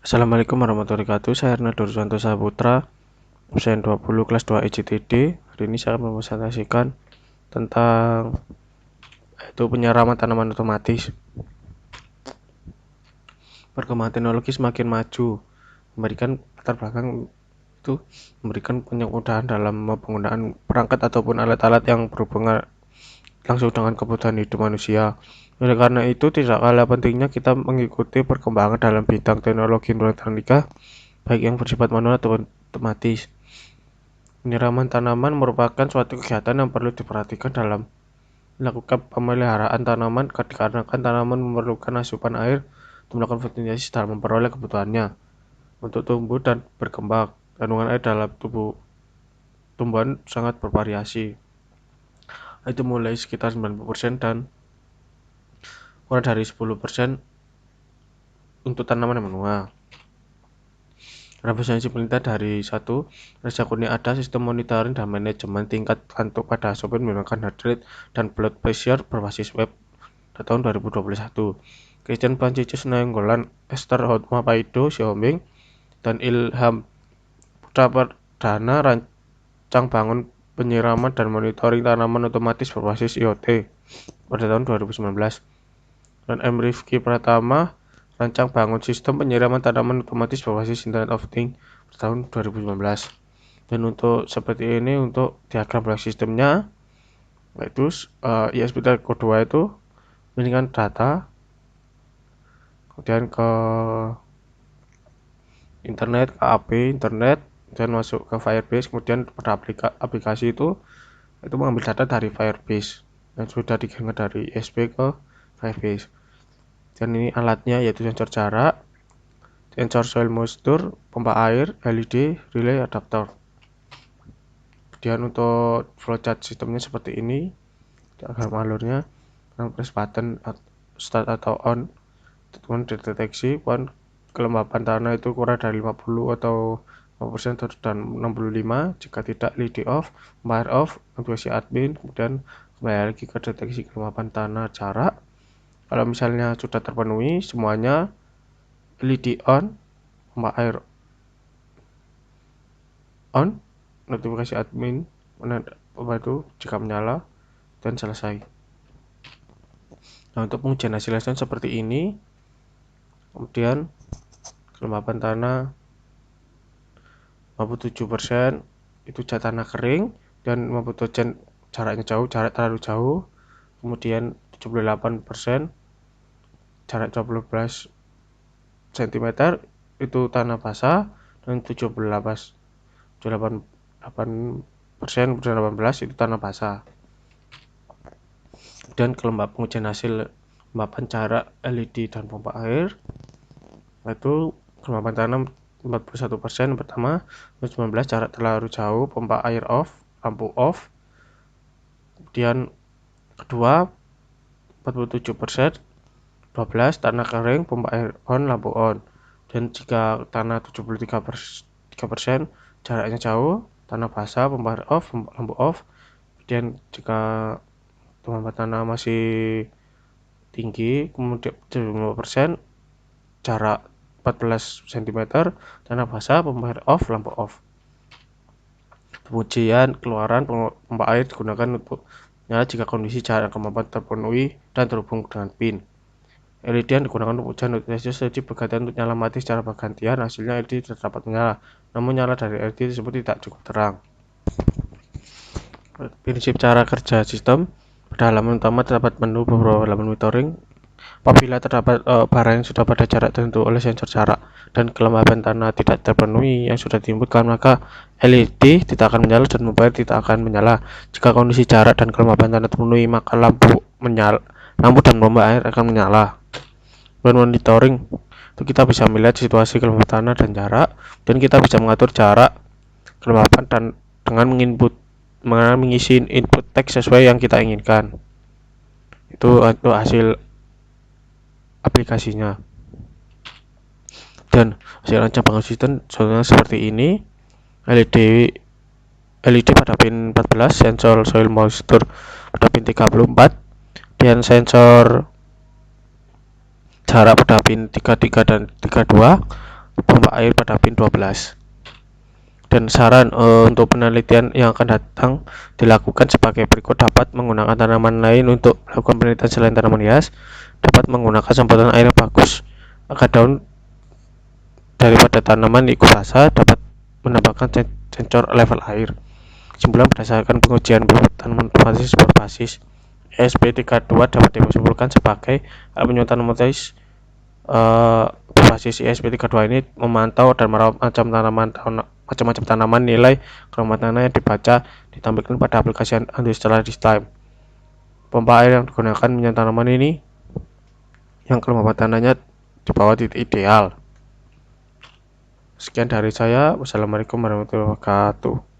Assalamualaikum warahmatullahi wabarakatuh. Saya Ernando Ruswanto Saputra, absen 20 kelas 2 EJTD. Hari ini saya akan mempresentasikan tentang penyiraman tanaman otomatis. Perkembangan teknologi semakin maju, memberikan latar belakang itu memberikan kemudahan dalam penggunaan perangkat ataupun alat-alat yang berhubungan langsung dengan kebutuhan hidup manusia. Oleh karena itu, tidak kalah pentingnya kita mengikuti perkembangan dalam bidang teknologi elektronika, baik yang bersifat manual ataupun otomatis. Penyiraman tanaman merupakan suatu kegiatan yang perlu diperhatikan dalam melakukan pemeliharaan tanaman dikarenakan tanaman memerlukan asupan air untuk melakukan fotosintesis dalam memperoleh kebutuhannya untuk tumbuh dan berkembang. Kandungan air dalam tubuh tumbuhan sangat bervariasi, itu mulai sekitar 90% dan kurang dari 10% untuk tanaman yang manual. Representasi perintah dari 1. Rasa kuning ada sistem monitoring dan manajemen tingkat kantuk pada asupan menggunakan heart rate dan blood pressure berbasis web pada tahun 2021. Christian Franciscus Nainggolan, Esther Hotma Paido Xiaoming, dan Ilham Putra Perdana rancang bangun penyiraman dan monitoring tanaman otomatis berbasis IoT pada tahun 2019. Dan M. Rifki Pratama rancang bangun sistem penyiraman tanaman otomatis berbasis Internet of Things pada tahun 2019. Dan untuk seperti ini, untuk diagram block sistemnya, yaitu ISP kedua itu meningkatkan data, kemudian ke internet, ke API internet, dan masuk ke Firebase. Kemudian pada aplikasi itu mengambil data dari Firebase yang sudah dikirimkan dari ISP ke Firebase. Dan ini alatnya yaitu sensor jarak, sensor soil moisture, pompa air, LED, relay, adapter. Kemudian untuk flowchart sistemnya seperti ini, diagram alurnya, press button start atau on, kemudian deteksi kelembapan tanah itu kurang dari 50 atau 5% dan 65, jika tidak LED off, fire off, aktivasi admin, kemudian kembali lagi ke deteksi kelembapan tanah jarak. Kalau misalnya sudah terpenuhi semuanya, LED on, pompa air on, notifikasi admin itu jika menyala, dan selesai. Nah, untuk pengujian hasil seperti ini, kemudian kelembapan tanah 57% itu tanah kering, dan 57% jaraknya jauh, jarak terlalu jauh. Kemudian 78% jarak 12 cm itu tanah basah, dan 18% itu tanah basah. Dan pengujian hasil kelembapan jarak LED dan pompa air, yaitu kelembapan tanah 41% pertama, 19 jarak terlalu jauh, pompa air off, lampu off. Kemudian kedua 47%, 12 tanah kering, pompa air on, lampu on. Dan jika tanah 73%, jaraknya jauh, tanah basah, pompa air off, lampu off. Kemudian jika kelembapan tanah masih tinggi, kemudian 75%, jarak 14 cm, tanah basah, pompa air off, lampu off. Pengujian keluaran pompa air digunakan untuk menyala jika kondisi jarak kemampuan terpenuhi dan terhubung dengan pin. LED yang digunakan untuk ujian notifikasi bergantian untuk nyala mati secara bergantian. Hasilnya LED tidak dapat menyala, namun nyala dari LED tersebut tidak cukup terang. Prinsip cara kerja sistem: pada halaman utama terdapat menu beberapa halaman monitoring. Apabila terdapat barang yang sudah pada jarak tertentu oleh sensor jarak dan kelembapan tanah tidak terpenuhi yang sudah diinputkan, maka LED tidak akan menyala dan mobile tidak akan menyala. Jika kondisi jarak dan kelembapan tanah terpenuhi, maka lampu dan pompa air akan menyala. Dan monitoring itu kita bisa melihat situasi kelembapan tanah dan jarak, dan kita bisa mengatur jarak, kelembapan dan dengan mengisi input teks sesuai yang kita inginkan. Itu hasil aplikasinya. Dan hasil rancang bangun sistem contohnya seperti ini. LED pada pin 14, sensor soil moisture pada pin 34, dan sensor jarak pada pin 33 dan 32, pompa air pada pin 12. Dan saran untuk penelitian yang akan datang dilakukan sebagai berikut: dapat menggunakan tanaman lain untuk melakukan penelitian selain tanaman hias, dapat menggunakan semprotan air yang bagus agar daun daripada tanaman ikut basah, dapat menambahkan sensor level air. Kesimpulan berdasarkan pengujian bibit tanaman otomatis berbasis ESP32 dapat disimpulkan sebagai penyuatan otomatis berbasis ESP32 ini memantau dan merawat macam-macam tanaman. Nilai kelembapan yang dibaca ditampilkan pada aplikasi Industrial Design. Pompa air yang digunakan minyak tanaman ini yang kelembapan tanahnya di bawah titik ideal. Sekian dari saya. Wassalamualaikum warahmatullahi wabarakatuh.